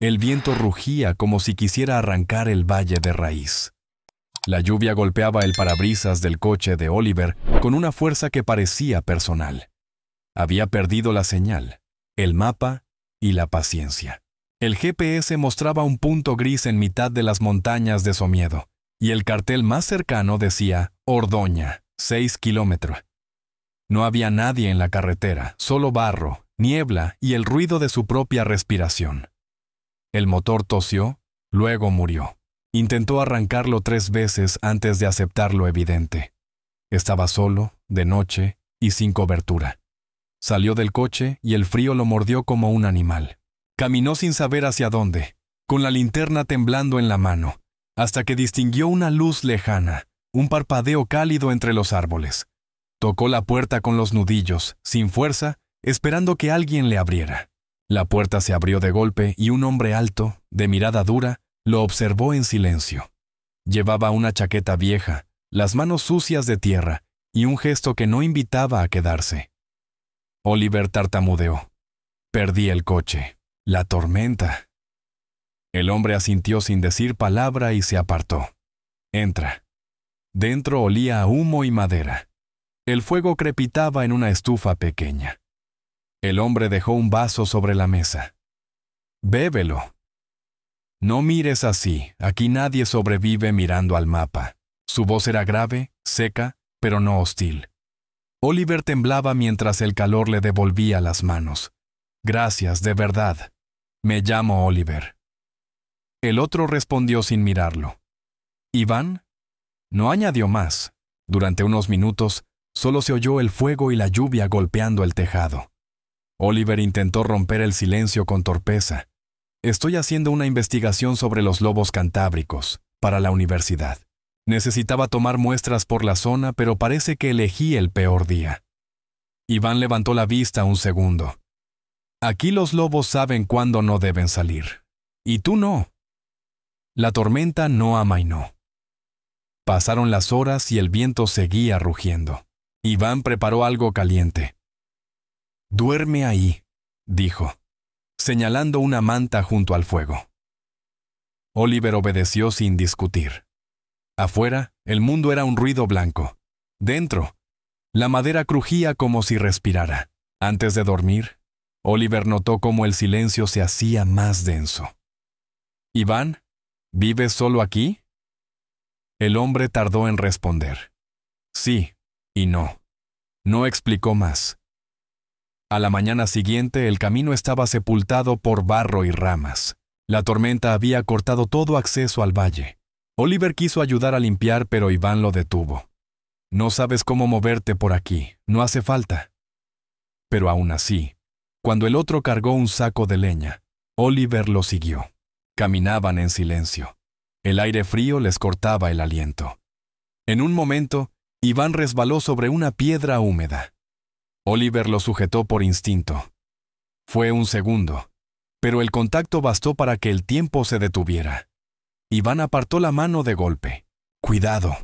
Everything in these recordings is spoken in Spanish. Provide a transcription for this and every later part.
El viento rugía como si quisiera arrancar el valle de raíz. La lluvia golpeaba el parabrisas del coche de Oliver con una fuerza que parecía personal. Había perdido la señal, el mapa y la paciencia. El GPS mostraba un punto gris en mitad de las montañas de Somiedo, y el cartel más cercano decía Ordoña, 6 kilómetros. No había nadie en la carretera, solo barro, niebla y el ruido de su propia respiración. El motor tosió, luego murió. Intentó arrancarlo 3 veces antes de aceptar lo evidente. Estaba solo, de noche y sin cobertura. Salió del coche y el frío lo mordió como un animal. Caminó sin saber hacia dónde, con la linterna temblando en la mano, hasta que distinguió una luz lejana, un parpadeo cálido entre los árboles. Tocó la puerta con los nudillos, sin fuerza, esperando que alguien le abriera. La puerta se abrió de golpe y un hombre alto, de mirada dura, lo observó en silencio. Llevaba una chaqueta vieja, las manos sucias de tierra y un gesto que no invitaba a quedarse. Oliver tartamudeó. Perdí el coche. La tormenta. El hombre asintió sin decir palabra y se apartó. Entra. Dentro olía a humo y madera. El fuego crepitaba en una estufa pequeña. El hombre dejó un vaso sobre la mesa. Bébelo. No mires así, aquí nadie sobrevive mirando al mapa. Su voz era grave, seca, pero no hostil. Oliver temblaba mientras el calor le devolvía las manos. Gracias, de verdad. Me llamo Oliver. El otro respondió sin mirarlo. ¿Iván? No añadió más. Durante unos minutos, solo se oyó el fuego y la lluvia golpeando el tejado. Oliver intentó romper el silencio con torpeza. Estoy haciendo una investigación sobre los lobos cantábricos, para la universidad. Necesitaba tomar muestras por la zona, pero parece que elegí el peor día. Iván levantó la vista un segundo. Aquí los lobos saben cuándo no deben salir. Y tú no. La tormenta no amainó. Pasaron las horas y el viento seguía rugiendo. Iván preparó algo caliente. «Duerme ahí», dijo, señalando una manta junto al fuego. Oliver obedeció sin discutir. Afuera, el mundo era un ruido blanco. Dentro, la madera crujía como si respirara. Antes de dormir, Oliver notó cómo el silencio se hacía más denso. «Iván, ¿vives solo aquí?» El hombre tardó en responder. Sí y no. No explicó más. A la mañana siguiente el camino estaba sepultado por barro y ramas. La tormenta había cortado todo acceso al valle. Oliver quiso ayudar a limpiar, pero Iván lo detuvo. «No sabes cómo moverte por aquí, no hace falta». Pero aún así, cuando el otro cargó un saco de leña, Oliver lo siguió. Caminaban en silencio. El aire frío les cortaba el aliento. En un momento, Iván resbaló sobre una piedra húmeda. Oliver lo sujetó por instinto. Fue un segundo, pero el contacto bastó para que el tiempo se detuviera. Iván apartó la mano de golpe. «Cuidado.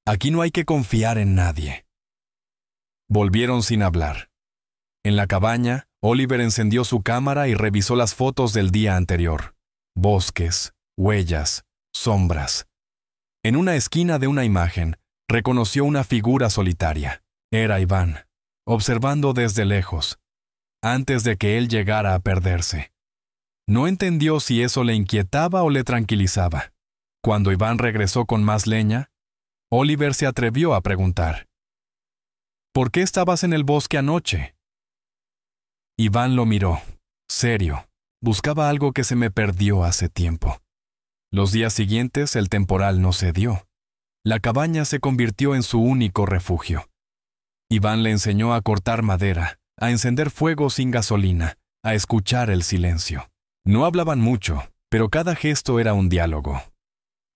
Aquí no hay que confiar en nadie». Volvieron sin hablar. En la cabaña, Oliver encendió su cámara y revisó las fotos del día anterior. Bosques, huellas, sombras. En una esquina de una imagen, reconoció una figura solitaria. Era Iván, observando desde lejos, antes de que él llegara a perderse. No entendió si eso le inquietaba o le tranquilizaba. Cuando Iván regresó con más leña, Oliver se atrevió a preguntar: «¿Por qué estabas en el bosque anoche?» Iván lo miró, serio. Buscaba algo que se me perdió hace tiempo. Los días siguientes el temporal no cedió. La cabaña se convirtió en su único refugio. Iván le enseñó a cortar madera, a encender fuego sin gasolina, a escuchar el silencio. No hablaban mucho, pero cada gesto era un diálogo.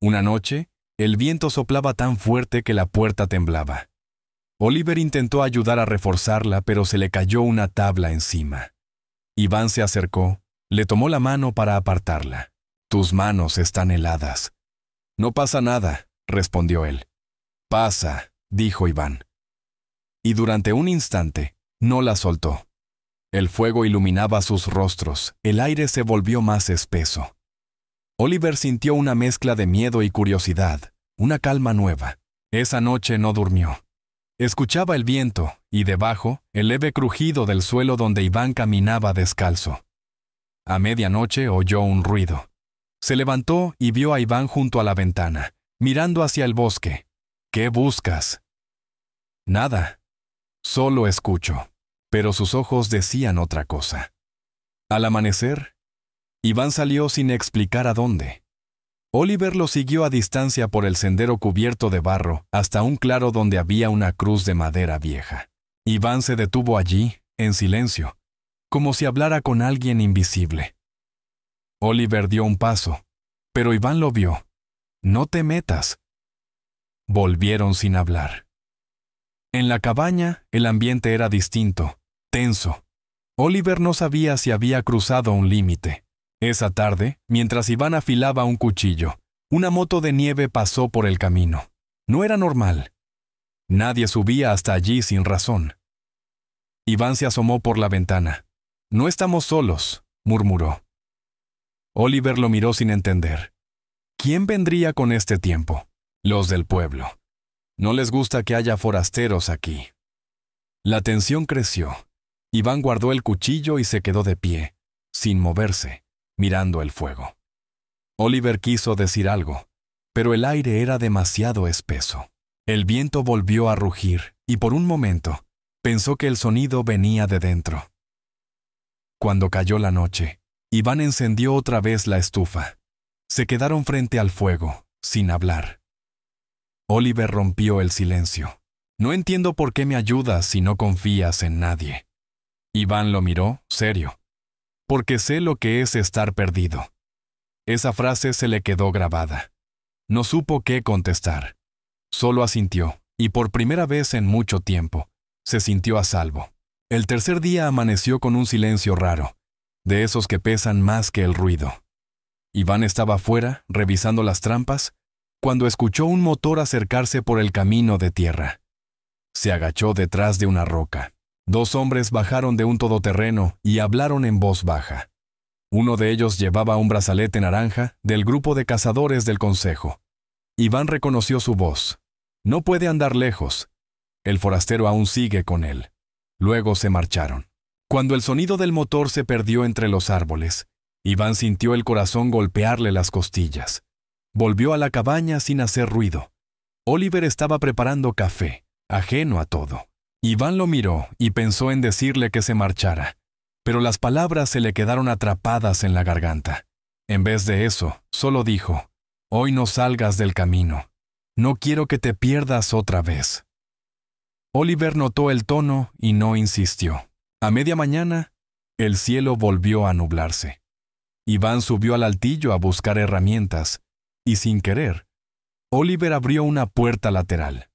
Una noche, el viento soplaba tan fuerte que la puerta temblaba. Oliver intentó ayudar a reforzarla, pero se le cayó una tabla encima. Iván se acercó, le tomó la mano para apartarla. «Tus manos están heladas». «No pasa nada», respondió él. «Pasa», dijo Iván. Y durante un instante, no la soltó. El fuego iluminaba sus rostros, el aire se volvió más espeso. Oliver sintió una mezcla de miedo y curiosidad, una calma nueva. Esa noche no durmió. Escuchaba el viento, y debajo, el leve crujido del suelo donde Iván caminaba descalzo. A medianoche oyó un ruido. Se levantó y vio a Iván junto a la ventana, mirando hacia el bosque. ¿Qué buscas? Nada. Solo escucho. Pero sus ojos decían otra cosa. Al amanecer, Iván salió sin explicar a dónde. Oliver lo siguió a distancia por el sendero cubierto de barro hasta un claro donde había una cruz de madera vieja. Iván se detuvo allí, en silencio, como si hablara con alguien invisible. Oliver dio un paso, pero Iván lo vio. «No te metas». Volvieron sin hablar. En la cabaña, el ambiente era distinto, tenso. Oliver no sabía si había cruzado un límite. Esa tarde, mientras Iván afilaba un cuchillo, una moto de nieve pasó por el camino. No era normal. Nadie subía hasta allí sin razón. Iván se asomó por la ventana. «No estamos solos», murmuró. Oliver lo miró sin entender. ¿Quién vendría con este tiempo? Los del pueblo. No les gusta que haya forasteros aquí. La tensión creció. Iván guardó el cuchillo y se quedó de pie, sin moverse, mirando el fuego. Oliver quiso decir algo, pero el aire era demasiado espeso. El viento volvió a rugir y por un momento pensó que el sonido venía de dentro. Cuando cayó la noche, Iván encendió otra vez la estufa. Se quedaron frente al fuego, sin hablar. Oliver rompió el silencio. «No entiendo por qué me ayudas si no confías en nadie». Iván lo miró, serio. «Porque sé lo que es estar perdido». Esa frase se le quedó grabada. No supo qué contestar. Solo asintió, y por primera vez en mucho tiempo, se sintió a salvo. El tercer día amaneció con un silencio raro, de esos que pesan más que el ruido. Iván estaba afuera, revisando las trampas, cuando escuchó un motor acercarse por el camino de tierra. Se agachó detrás de una roca. Dos hombres bajaron de un todoterreno y hablaron en voz baja. Uno de ellos llevaba un brazalete naranja del grupo de cazadores del consejo. Iván reconoció su voz. No puede andar lejos. El forastero aún sigue con él. Luego se marcharon. Cuando el sonido del motor se perdió entre los árboles, Iván sintió el corazón golpearle las costillas. Volvió a la cabaña sin hacer ruido. Oliver estaba preparando café, ajeno a todo. Iván lo miró y pensó en decirle que se marchara, pero las palabras se le quedaron atrapadas en la garganta. En vez de eso, solo dijo: «Hoy no salgas del camino. No quiero que te pierdas otra vez». Oliver notó el tono y no insistió. A media mañana, el cielo volvió a nublarse. Iván subió al altillo a buscar herramientas, y sin querer, Oliver abrió una puerta lateral.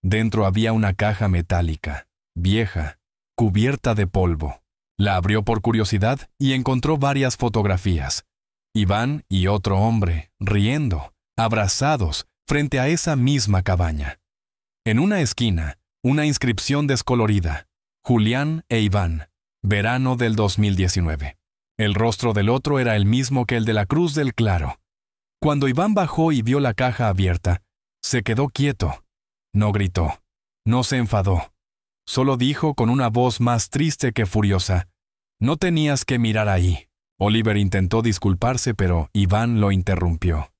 Dentro había una caja metálica, vieja, cubierta de polvo. La abrió por curiosidad y encontró varias fotografías. Iván y otro hombre, riendo, abrazados, frente a esa misma cabaña. En una esquina, una inscripción descolorida: Julián e Iván, verano del 2019. El rostro del otro era el mismo que el de la Cruz del Claro. Cuando Iván bajó y vio la caja abierta, se quedó quieto. No gritó, no se enfadó. Solo dijo con una voz más triste que furiosa: «No tenías que mirar ahí». Oliver intentó disculparse, pero Iván lo interrumpió.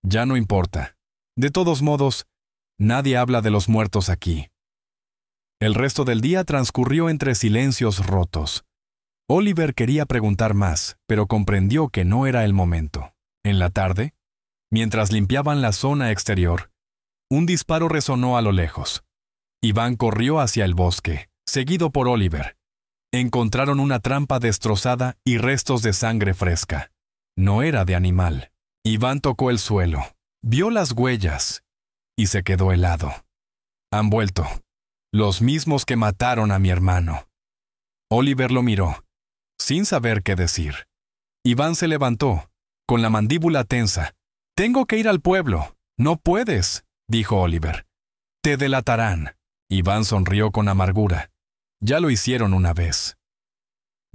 «Ya no importa. De todos modos, nadie habla de los muertos aquí». El resto del día transcurrió entre silencios rotos. Oliver quería preguntar más, pero comprendió que no era el momento. En la tarde, mientras limpiaban la zona exterior, un disparo resonó a lo lejos. Iván corrió hacia el bosque, seguido por Oliver. Encontraron una trampa destrozada y restos de sangre fresca. No era de animal. Iván tocó el suelo, vio las huellas y se quedó helado. «Han vuelto. Los mismos que mataron a mi hermano». Oliver lo miró, sin saber qué decir. Iván se levantó, con la mandíbula tensa. «Tengo que ir al pueblo». «No puedes», dijo Oliver. «Te delatarán». Iván sonrió con amargura. Ya lo hicieron una vez.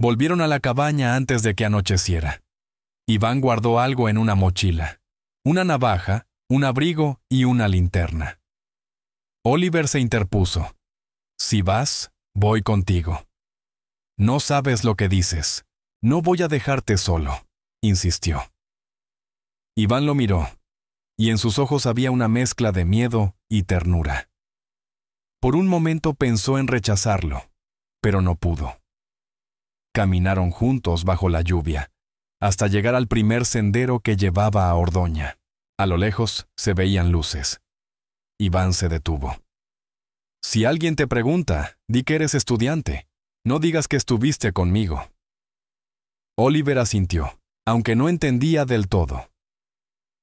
Volvieron a la cabaña antes de que anocheciera. Iván guardó algo en una mochila: una navaja, un abrigo y una linterna. Oliver se interpuso. Si vas, voy contigo. No sabes lo que dices. No voy a dejarte solo, insistió. Iván lo miró, y en sus ojos había una mezcla de miedo y ternura. Por un momento pensó en rechazarlo, pero no pudo. Caminaron juntos bajo la lluvia, hasta llegar al primer sendero que llevaba a Ordoña. A lo lejos se veían luces. Iván se detuvo. Si alguien te pregunta, di que eres estudiante. No digas que estuviste conmigo. Oliver asintió, aunque no entendía del todo.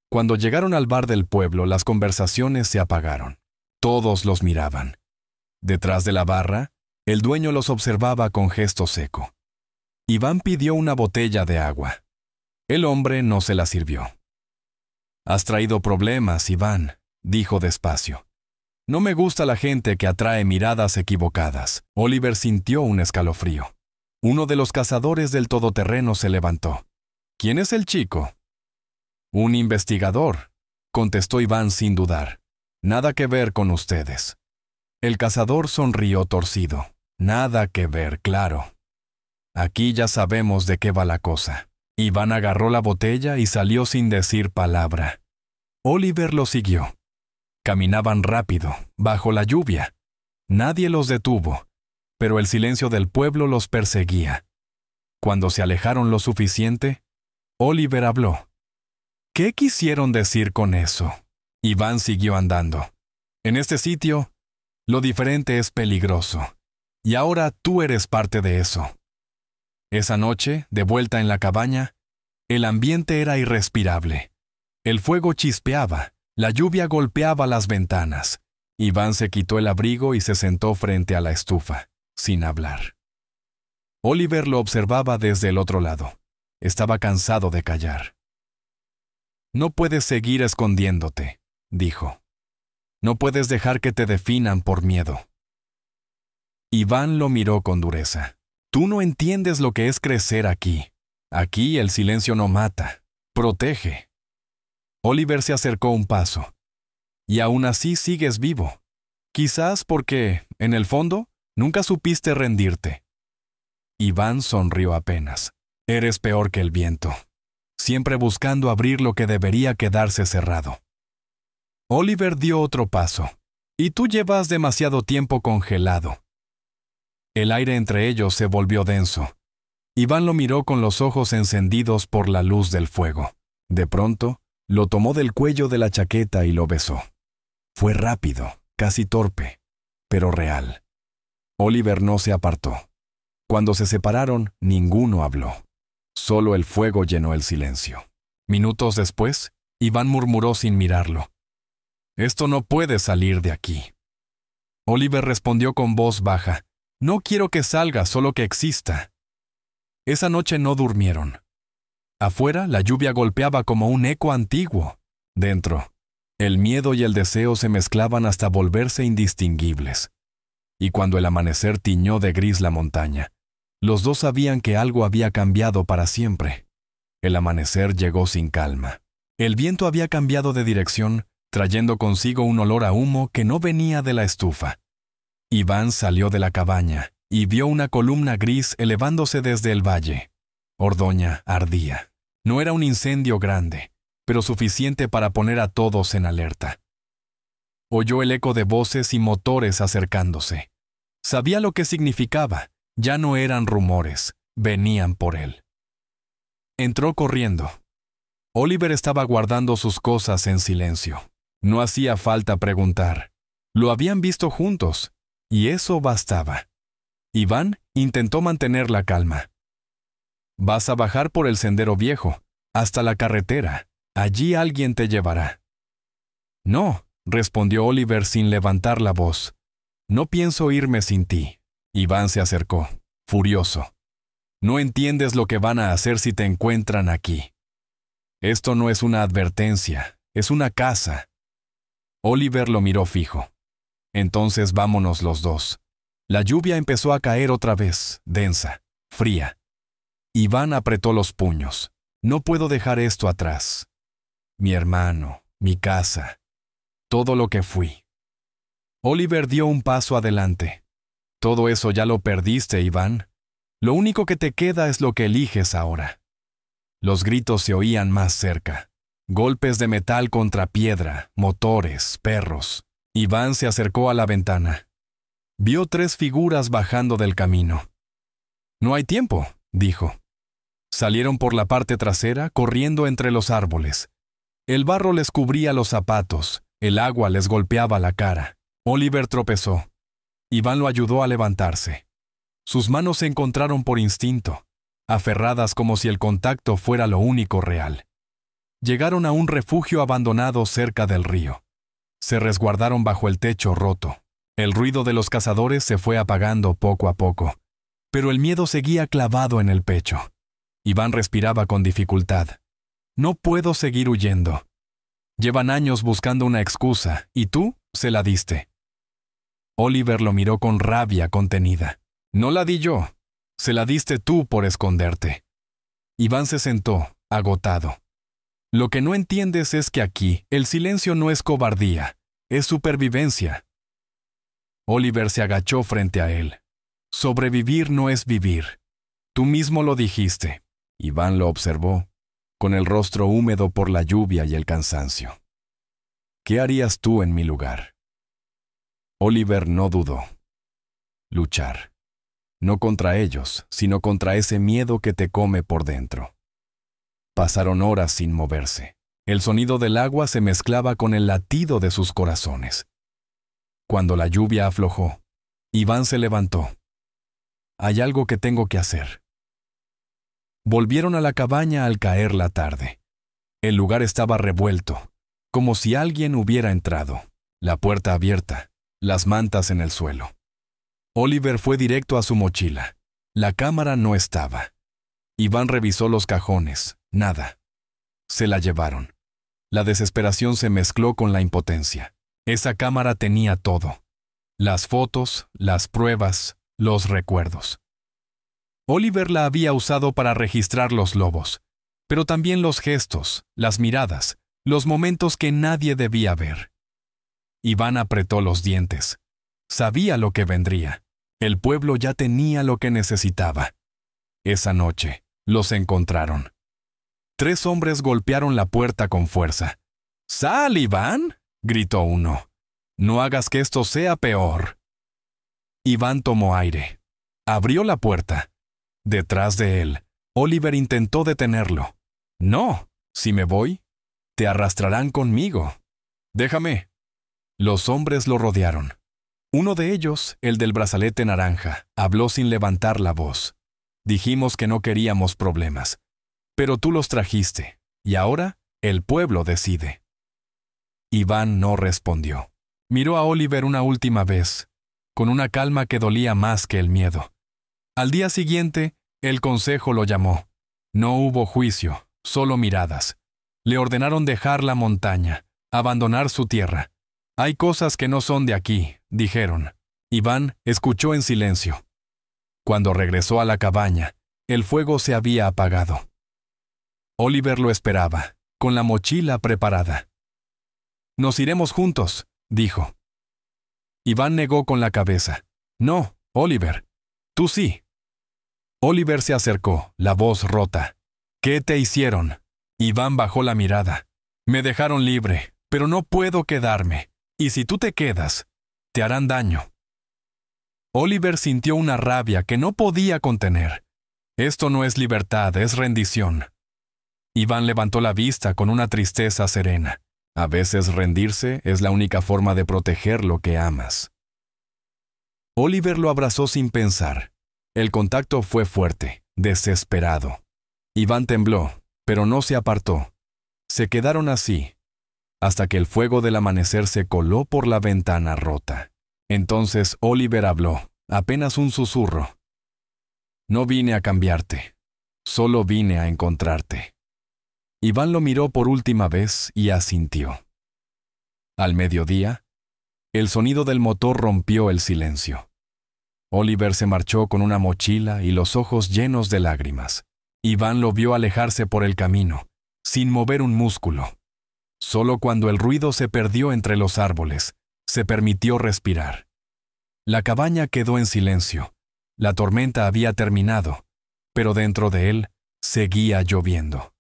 Cuando llegaron al bar del pueblo, las conversaciones se apagaron. Todos los miraban. Detrás de la barra, el dueño los observaba con gesto seco. Iván pidió una botella de agua. El hombre no se la sirvió. «Has traído problemas, Iván», dijo despacio. «No me gusta la gente que atrae miradas equivocadas». Oliver sintió un escalofrío. Uno de los cazadores del todoterreno se levantó. «¿Quién es el chico?» «Un investigador», contestó Iván sin dudar. «Nada que ver con ustedes». El cazador sonrió torcido. «Nada que ver, claro. Aquí ya sabemos de qué va la cosa». Iván agarró la botella y salió sin decir palabra. Oliver lo siguió. Caminaban rápido, bajo la lluvia. Nadie los detuvo, pero el silencio del pueblo los perseguía. Cuando se alejaron lo suficiente, Oliver habló. ¿Qué quisieron decir con eso? Iván siguió andando. En este sitio, lo diferente es peligroso. Y ahora tú eres parte de eso. Esa noche, de vuelta en la cabaña, el ambiente era irrespirable. El fuego chispeaba, la lluvia golpeaba las ventanas. Iván se quitó el abrigo y se sentó frente a la estufa, sin hablar. Oliver lo observaba desde el otro lado. Estaba cansado de callar. «No puedes seguir escondiéndote», dijo. «No puedes dejar que te definan por miedo». Iván lo miró con dureza. «Tú no entiendes lo que es crecer aquí. Aquí el silencio no mata, protege». Oliver se acercó un paso. «Y aún así sigues vivo. Quizás porque, en el fondo, nunca supiste rendirte». Iván sonrió apenas. «Eres peor que el viento, siempre buscando abrir lo que debería quedarse cerrado». Oliver dio otro paso. «Y tú llevas demasiado tiempo congelado». El aire entre ellos se volvió denso. Iván lo miró con los ojos encendidos por la luz del fuego. De pronto, lo tomó del cuello de la chaqueta y lo besó. Fue rápido, casi torpe, pero real. Oliver no se apartó. Cuando se separaron, ninguno habló. Solo el fuego llenó el silencio. Minutos después, Iván murmuró sin mirarlo. «Esto no puede salir de aquí». Oliver respondió con voz baja. «No quiero que salga, solo que exista». Esa noche no durmieron. Afuera, la lluvia golpeaba como un eco antiguo. Dentro, el miedo y el deseo se mezclaban hasta volverse indistinguibles. Y cuando el amanecer tiñó de gris la montaña, los dos sabían que algo había cambiado para siempre. El amanecer llegó sin calma. El viento había cambiado de dirección, trayendo consigo un olor a humo que no venía de la estufa. Iván salió de la cabaña y vio una columna gris elevándose desde el valle. Ordoña ardía. No era un incendio grande, pero suficiente para poner a todos en alerta. Oyó el eco de voces y motores acercándose. Sabía lo que significaba. Ya no eran rumores, venían por él. Entró corriendo. Oliver estaba guardando sus cosas en silencio. No hacía falta preguntar. Lo habían visto juntos. Y eso bastaba. Iván intentó mantener la calma. «Vas a bajar por el sendero viejo, hasta la carretera. Allí alguien te llevará». «No», respondió Oliver sin levantar la voz. «No pienso irme sin ti». Iván se acercó, furioso. «No entiendes lo que van a hacer si te encuentran aquí. Esto no es una advertencia, es una casa». Oliver lo miró fijo. «Entonces vámonos los dos». La lluvia empezó a caer otra vez, densa, fría. Iván apretó los puños. No puedo dejar esto atrás. Mi hermano, mi casa, todo lo que fui. Oliver dio un paso adelante. Todo eso ya lo perdiste, Iván. Lo único que te queda es lo que eliges ahora. Los gritos se oían más cerca. Golpes de metal contra piedra, motores, perros. Iván se acercó a la ventana. Vio 3 figuras bajando del camino. No hay tiempo, dijo. Salieron por la parte trasera, corriendo entre los árboles. El barro les cubría los zapatos, el agua les golpeaba la cara. Oliver tropezó. Iván lo ayudó a levantarse. Sus manos se encontraron por instinto, aferradas como si el contacto fuera lo único real. Llegaron a un refugio abandonado cerca del río. Se resguardaron bajo el techo roto. El ruido de los cazadores se fue apagando poco a poco, pero el miedo seguía clavado en el pecho. Iván respiraba con dificultad. No puedo seguir huyendo. Llevan años buscando una excusa, y tú se la diste. Oliver lo miró con rabia contenida. No la di yo. Se la diste tú por esconderte. Iván se sentó, agotado. Lo que no entiendes es que aquí el silencio no es cobardía, es supervivencia. Oliver se agachó frente a él. Sobrevivir no es vivir. Tú mismo lo dijiste. Iván lo observó, con el rostro húmedo por la lluvia y el cansancio. ¿Qué harías tú en mi lugar? Oliver no dudó. Luchar. No contra ellos, sino contra ese miedo que te come por dentro. Pasaron horas sin moverse. El sonido del agua se mezclaba con el latido de sus corazones. Cuando la lluvia aflojó, Iván se levantó. Hay algo que tengo que hacer. Volvieron a la cabaña al caer la tarde. El lugar estaba revuelto, como si alguien hubiera entrado. La puerta abierta, las mantas en el suelo. Oliver fue directo a su mochila. La cámara no estaba. Iván revisó los cajones. Nada. Se la llevaron. La desesperación se mezcló con la impotencia. Esa cámara tenía todo. Las fotos, las pruebas, los recuerdos. Oliver la había usado para registrar los lobos, pero también los gestos, las miradas, los momentos que nadie debía ver. Iván apretó los dientes. Sabía lo que vendría. El pueblo ya tenía lo que necesitaba. Esa noche, los encontraron. 3 hombres golpearon la puerta con fuerza. ¡Sal, Iván!, gritó uno. «No hagas que esto sea peor». Iván tomó aire. Abrió la puerta. Detrás de él, Oliver intentó detenerlo. «No, si me voy, te arrastrarán conmigo. Déjame». Los hombres lo rodearon. Uno de ellos, el del brazalete naranja, habló sin levantar la voz. «Dijimos que no queríamos problemas, pero tú los trajiste, y ahora el pueblo decide». Iván no respondió. Miró a Oliver una última vez, con una calma que dolía más que el miedo. Al día siguiente, el consejo lo llamó. No hubo juicio, solo miradas. Le ordenaron dejar la montaña, abandonar su tierra. «Hay cosas que no son de aquí», dijeron. Iván escuchó en silencio. Cuando regresó a la cabaña, el fuego se había apagado. Oliver lo esperaba, con la mochila preparada. «Nos iremos juntos», dijo. Iván negó con la cabeza. «No, Oliver, tú sí». Oliver se acercó, la voz rota. «¿Qué te hicieron?» Iván bajó la mirada. «Me dejaron libre, pero no puedo quedarme. Y si tú te quedas, te harán daño». Oliver sintió una rabia que no podía contener. Esto no es libertad, es rendición. Iván levantó la vista con una tristeza serena. A veces rendirse es la única forma de proteger lo que amas. Oliver lo abrazó sin pensar. El contacto fue fuerte, desesperado. Iván tembló, pero no se apartó. Se quedaron así, hasta que el fuego del amanecer se coló por la ventana rota. Entonces Oliver habló, apenas un susurro. «No vine a cambiarte, solo vine a encontrarte». Iván lo miró por última vez y asintió. Al mediodía, el sonido del motor rompió el silencio. Oliver se marchó con una mochila y los ojos llenos de lágrimas. Iván lo vio alejarse por el camino, sin mover un músculo. Solo cuando el ruido se perdió entre los árboles, se permitió respirar. La cabaña quedó en silencio. La tormenta había terminado, pero dentro de él seguía lloviendo.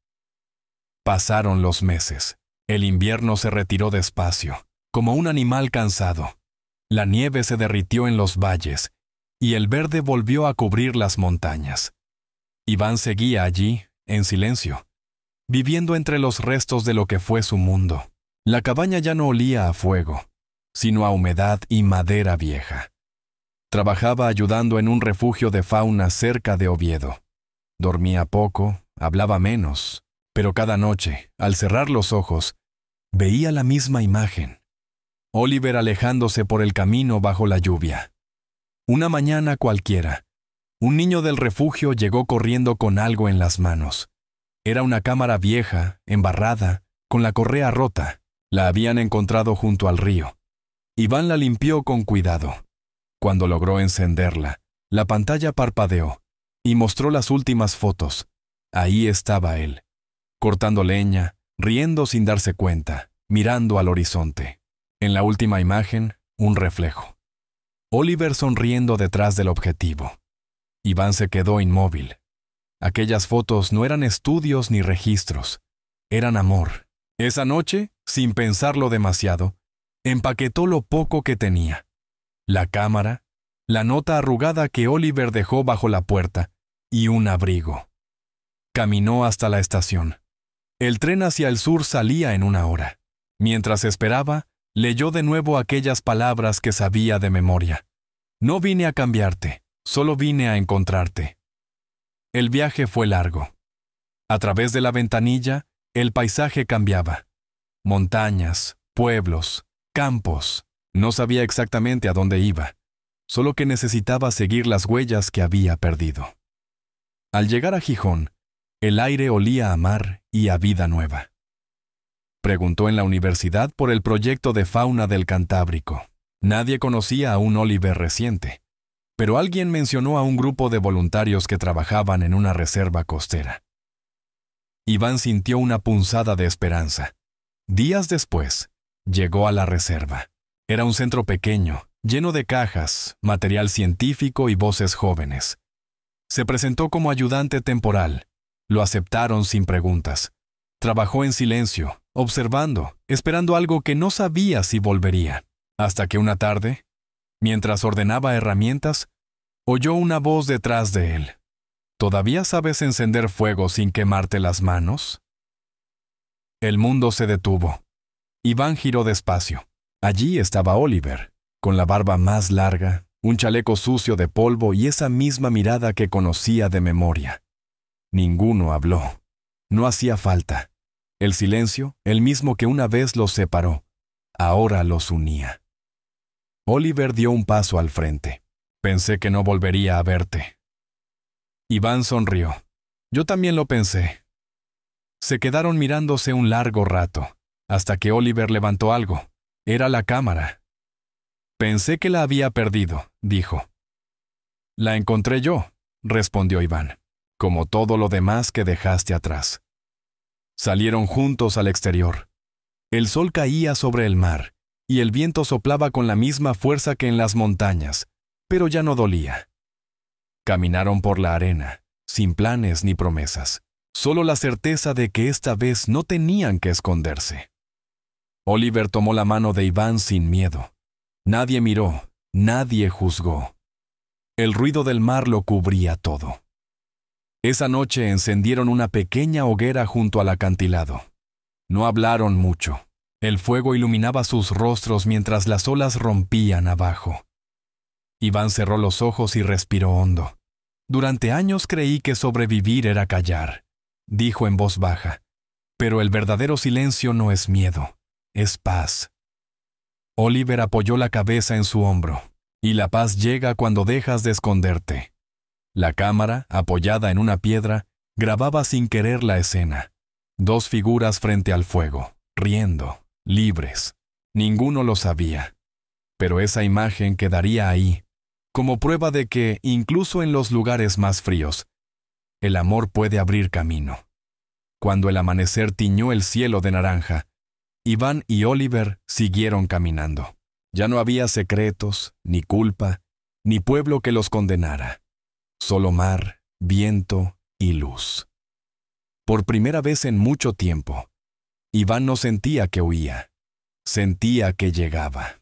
Pasaron los meses. El invierno se retiró despacio, como un animal cansado. La nieve se derritió en los valles, y el verde volvió a cubrir las montañas. Iván seguía allí, en silencio, viviendo entre los restos de lo que fue su mundo. La cabaña ya no olía a fuego, sino a humedad y madera vieja. Trabajaba ayudando en un refugio de fauna cerca de Oviedo. Dormía poco, hablaba menos, pero cada noche, al cerrar los ojos, veía la misma imagen. Oliver alejándose por el camino bajo la lluvia. Una mañana cualquiera, un niño del refugio llegó corriendo con algo en las manos. Era una cámara vieja, embarrada, con la correa rota. La habían encontrado junto al río. Iván la limpió con cuidado. Cuando logró encenderla, la pantalla parpadeó y mostró las últimas fotos. Ahí estaba él, cortando leña, riendo sin darse cuenta, mirando al horizonte. En la última imagen, un reflejo. Oliver sonriendo detrás del objetivo. Iván se quedó inmóvil. Aquellas fotos no eran estudios ni registros, eran amor. Esa noche, sin pensarlo demasiado, empaquetó lo poco que tenía. La cámara, la nota arrugada que Oliver dejó bajo la puerta y un abrigo. Caminó hasta la estación. El tren hacia el sur salía en 1 hora. Mientras esperaba, leyó de nuevo aquellas palabras que sabía de memoria. No vine a cambiarte, solo vine a encontrarte. El viaje fue largo. A través de la ventanilla, el paisaje cambiaba. Montañas, pueblos, campos. No sabía exactamente a dónde iba, solo que necesitaba seguir las huellas que había perdido. Al llegar a Gijón, el aire olía a mar y a vida nueva. Preguntó en la universidad por el proyecto de fauna del Cantábrico. Nadie conocía a un Oliver reciente, pero alguien mencionó a un grupo de voluntarios que trabajaban en una reserva costera. Iván sintió una punzada de esperanza. Días después, llegó a la reserva. Era un centro pequeño, lleno de cajas, material científico y voces jóvenes. Se presentó como ayudante temporal. Lo aceptaron sin preguntas. Trabajó en silencio, observando, esperando algo que no sabía si volvería. Hasta que una tarde, mientras ordenaba herramientas, oyó una voz detrás de él. ¿Todavía sabes encender fuego sin quemarte las manos? El mundo se detuvo. Iván giró despacio. Allí estaba Oliver, con la barba más larga, un chaleco sucio de polvo y esa misma mirada que conocía de memoria. Ninguno habló. No hacía falta. El silencio, el mismo que una vez los separó, ahora los unía. Oliver dio un paso al frente. Pensé que no volvería a verte. Iván sonrió. Yo también lo pensé. Se quedaron mirándose un largo rato, hasta que Oliver levantó algo. Era la cámara. Pensé que la había perdido, dijo. La encontré yo, respondió Iván, como todo lo demás que dejaste atrás. Salieron juntos al exterior. El sol caía sobre el mar, y el viento soplaba con la misma fuerza que en las montañas, pero ya no dolía. Caminaron por la arena, sin planes ni promesas, solo la certeza de que esta vez no tenían que esconderse. Oliver tomó la mano de Iván sin miedo. Nadie miró, nadie juzgó. El ruido del mar lo cubría todo. Esa noche encendieron una pequeña hoguera junto al acantilado. No hablaron mucho. El fuego iluminaba sus rostros mientras las olas rompían abajo. Iván cerró los ojos y respiró hondo. Durante años creí que sobrevivir era callar, dijo en voz baja. Pero el verdadero silencio no es miedo, es paz. Oliver apoyó la cabeza en su hombro, y la paz llega cuando dejas de esconderte. La cámara, apoyada en una piedra, grababa sin querer la escena. 2 figuras frente al fuego, riendo, libres. Ninguno lo sabía. Pero esa imagen quedaría ahí, como prueba de que, incluso en los lugares más fríos, El amor puede abrir camino. Cuando el amanecer tiñó el cielo de naranja, Iván y Oliver siguieron caminando. Ya no había secretos, ni culpa, ni pueblo que los condenara. Solo mar, viento y luz. Por primera vez en mucho tiempo, Iván no sentía que huía, sentía que llegaba.